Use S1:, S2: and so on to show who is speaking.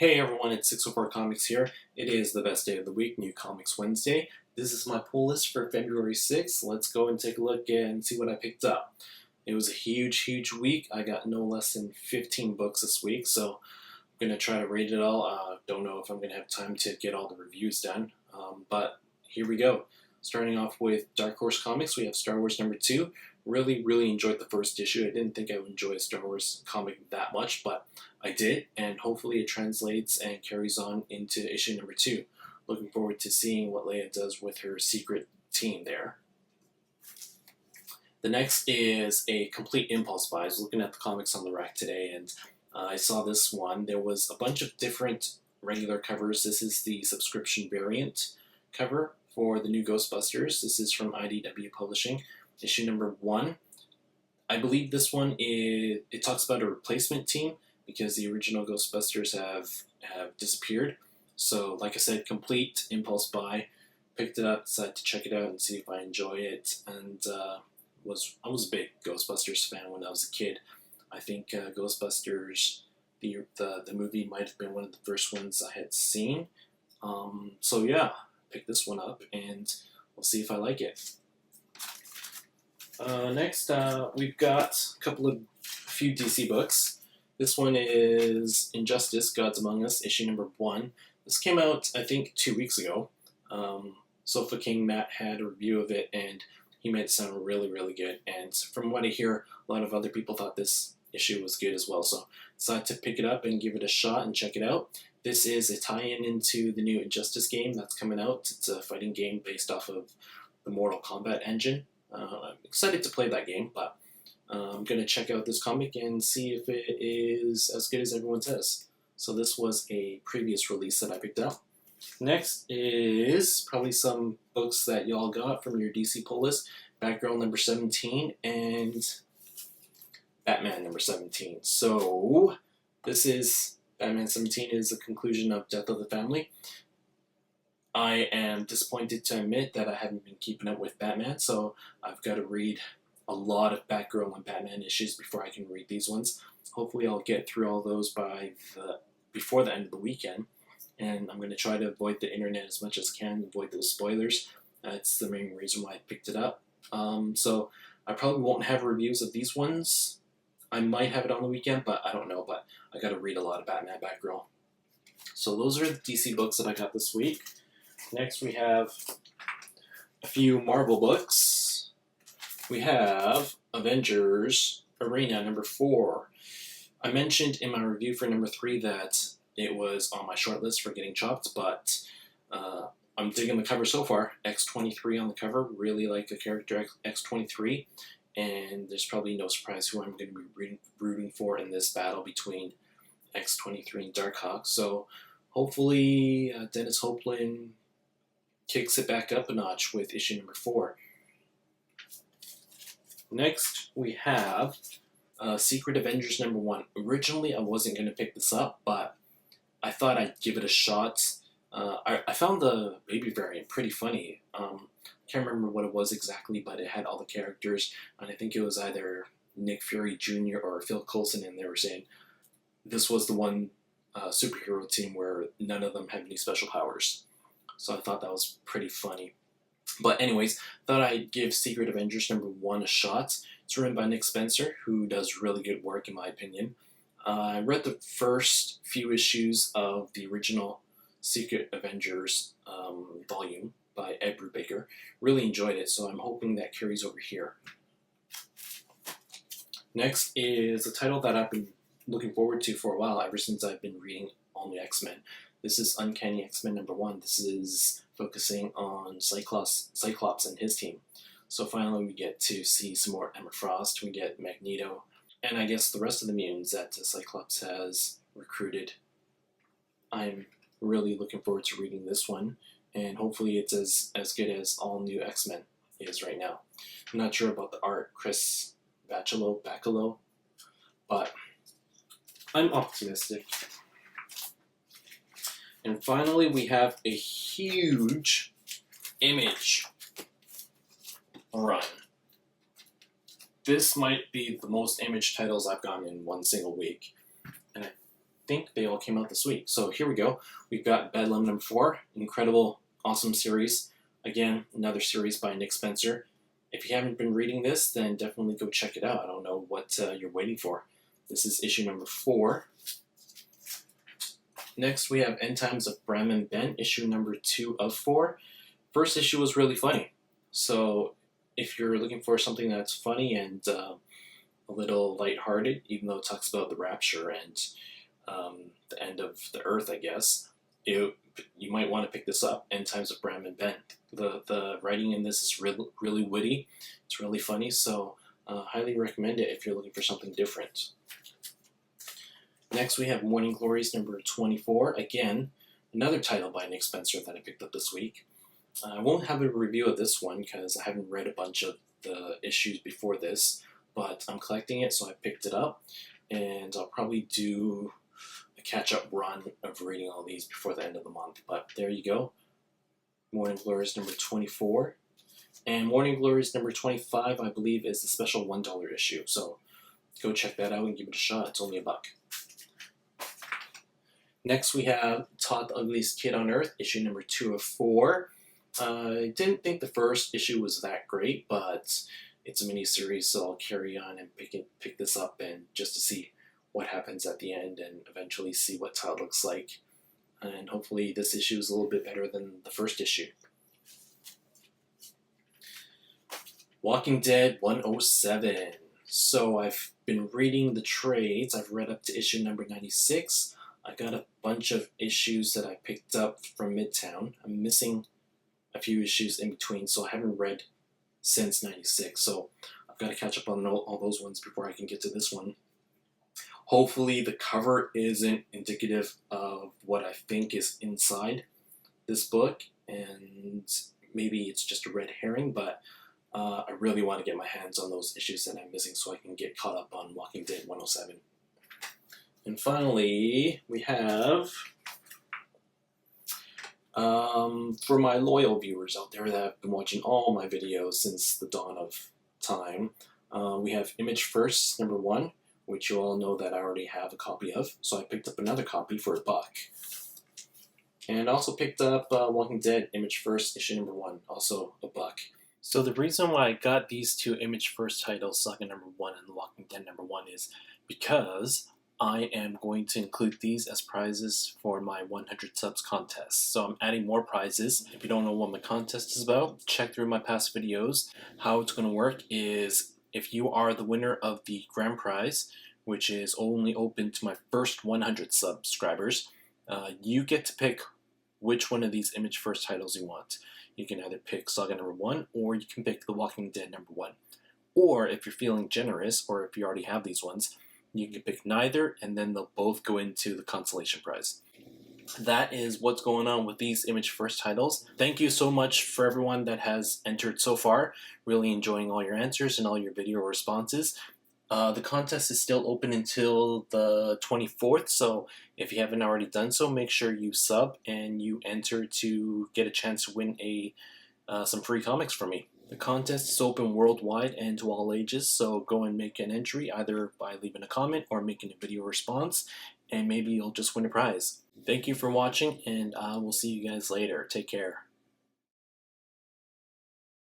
S1: Hey everyone, it's 604 Comics here. It is the best day of the week, New Comics Wednesday. This is my pull list for February 6th. Let's go and take a look and see what I picked up. It was a huge week. I got no less than 15 books this week, so I'm going to try to rate it all. Don't know if I'm going to have time to get all the reviews done, but here we go. Starting off with Dark Horse Comics, we have Star Wars #2. Really enjoyed the first issue. I didn't think I would enjoy a Star Wars comic that much, but I did, and hopefully it translates and carries on into issue #2. Looking forward to seeing what Leia does with her secret team there. The next is a complete impulse buy. I was looking at the comics on the rack today, and I saw this one. There was a bunch of different regular covers. This is the subscription variant cover for the new Ghostbusters. This is from IDW Publishing, issue #1. I believe this one it talks about a replacement team because the original Ghostbusters have disappeared. So, like I said, complete impulse buy. Picked it up, decided to check it out and see if I enjoy it. And I was a big Ghostbusters fan when I was a kid. I think Ghostbusters, the movie, might have been one of the first ones I had seen. So yeah, picked this one up and we'll see if I like it. Next, we've got a few DC books. This one is Injustice: Gods Among Us, issue #1. This came out, I think, 2 weeks ago. Sofa King Matt had a review of it, and he made it sound really good. And from what I hear, a lot of other people thought this issue was good as well. So decided to pick it up and give it a shot and check it out. This is a tie-in into the new Injustice game that's coming out. It's a fighting game based off of the Mortal Kombat engine. I'm excited to play that game, but I'm going to check out this comic and see if it is as good as everyone says. So this was a previous release that I picked up. Next is probably some books that y'all got from your DC pull list. Batgirl #17 and Batman #17. So this is Batman #17 is the conclusion of Death of the Family. I am disappointed to admit that I haven't been keeping up with Batman, so I've got to read a lot of Batgirl and Batman issues before I can read these ones. Hopefully I'll get through all those before the end of the weekend, and I'm going to try to avoid the internet as much as I can, avoid those spoilers. That's the main reason why I picked it up. So I probably won't have reviews of these ones. I might have it on the weekend, but I don't know, but I got to read a lot of Batman, Batgirl. So those are the DC books that I got this week. Next, we have a few Marvel books. We have Avengers Arena #4. I mentioned in my review for #3 that it was on my short list for getting chopped, but I'm digging the cover so far. X-23 on the cover. Really like the character X-23, and there's probably no surprise who I'm going to be rooting for in this battle between X-23 and Darkhawk. So hopefully Dennis Hopelin kicks it back up a notch with issue #4. Next, we have Secret Avengers #1. Originally, I wasn't going to pick this up, but I thought I'd give it a shot. I found the baby variant pretty funny. Can't remember what it was exactly, but it had all the characters, and I think it was either Nick Fury Jr. or Phil Coulson, and they were saying this was the one superhero team where none of them had any special powers. So I thought that was pretty funny. But anyways, thought I'd give Secret Avengers #1 a shot. It's written by Nick Spencer, who does really good work in my opinion. I read the first few issues of the original Secret Avengers volume by Ed Brubaker. Really enjoyed it, so I'm hoping that carries over here. Next is a title that I've been looking forward to for a while, ever since I've been reading all the X-Men. This is Uncanny X-Men #1. This is focusing on Cyclops and his team. So finally we get to see some more Emma Frost, we get Magneto, and I guess the rest of the mutants that Cyclops has recruited. I'm really looking forward to reading this one, and hopefully it's as good as All New X-Men is right now. I'm not sure about the art, Chris Bacalo, but I'm optimistic. And finally, we have a huge Image run. This might be the most Image titles I've gotten in one single week. And I think they all came out this week. So here we go. We've got Bedlam number 4, incredible, awesome series. Again, another series by Nick Spencer. If you haven't been reading this, then definitely go check it out. I don't know what you're waiting for. This is issue number 4. Next, we have End Times of Bram and Ben, issue number 2 of 4. First issue was really funny. So if you're looking for something that's funny and a little lighthearted, even though it talks about the rapture and the end of the earth, I guess, you might want to pick this up, End Times of Bram and Ben. The writing in this is really witty. It's really funny, so highly recommend it if you're looking for something different. Next, we have Morning Glories number 24. Again, another title by Nick Spencer that I picked up this week. I won't have a review of this one because I haven't read a bunch of the issues before this, but I'm collecting it, so I picked it up, and I'll probably do a catch-up run of reading all these before the end of the month. But there you go. Morning Glories number 24. And Morning Glories number 25, I believe, is the special $1 issue. So go check that out and give it a shot. It's only $1. Next, we have Todd, the Ugliest Kid on Earth, issue number 2 of 4. I didn't think the first issue was that great, but it's a mini-series, so I'll carry on and pick this up and just to see what happens at the end and eventually see what Todd looks like. And hopefully this issue is a little bit better than the first issue. Walking Dead 107. So I've been reading the trades. I've read up to issue number 96. I got a bunch of issues that I picked up from Midtown. I'm missing a few issues in between, so I haven't read since 96. So I've got to catch up on all those ones before I can get to this one. Hopefully the cover isn't indicative of what I think is inside this book, and maybe it's just a red herring, but I really want to get my hands on those issues that I'm missing so I can get caught up on Walking Dead 107. And finally, we have, for my loyal viewers out there that have been watching all my videos since the dawn of time, we have Image First, number 1, which you all know that I already have a copy of, so I picked up another copy for $1. And I also picked up Walking Dead Image First, issue number 1, also $1. So the reason why I got these two Image First titles, Saga number 1 and Walking Dead number 1, is because I am going to include these as prizes for my 100 subs contest. So I'm adding more prizes. If you don't know what my contest is about, check through my past videos. How it's going to work is, if you are the winner of the grand prize, which is only open to my first 100 subscribers, you get to pick which one of these Image First titles you want. You can either pick Saga number 1, or you can pick The Walking Dead number 1. Or if you're feeling generous, or if you already have these ones, you can pick neither, and then they'll both go into the consolation prize. That is what's going on with these Image First titles. Thank you so much for everyone that has entered so far. Really enjoying all your answers and all your video responses. The contest is still open until the 24th, so if you haven't already done so, make sure you sub and you enter to get a chance to win some free comics from me. The contest is open worldwide and to all ages, so go and make an entry either by leaving a comment or making a video response, and maybe you'll just win a prize. Thank you for watching, and I will see you guys later. Take care.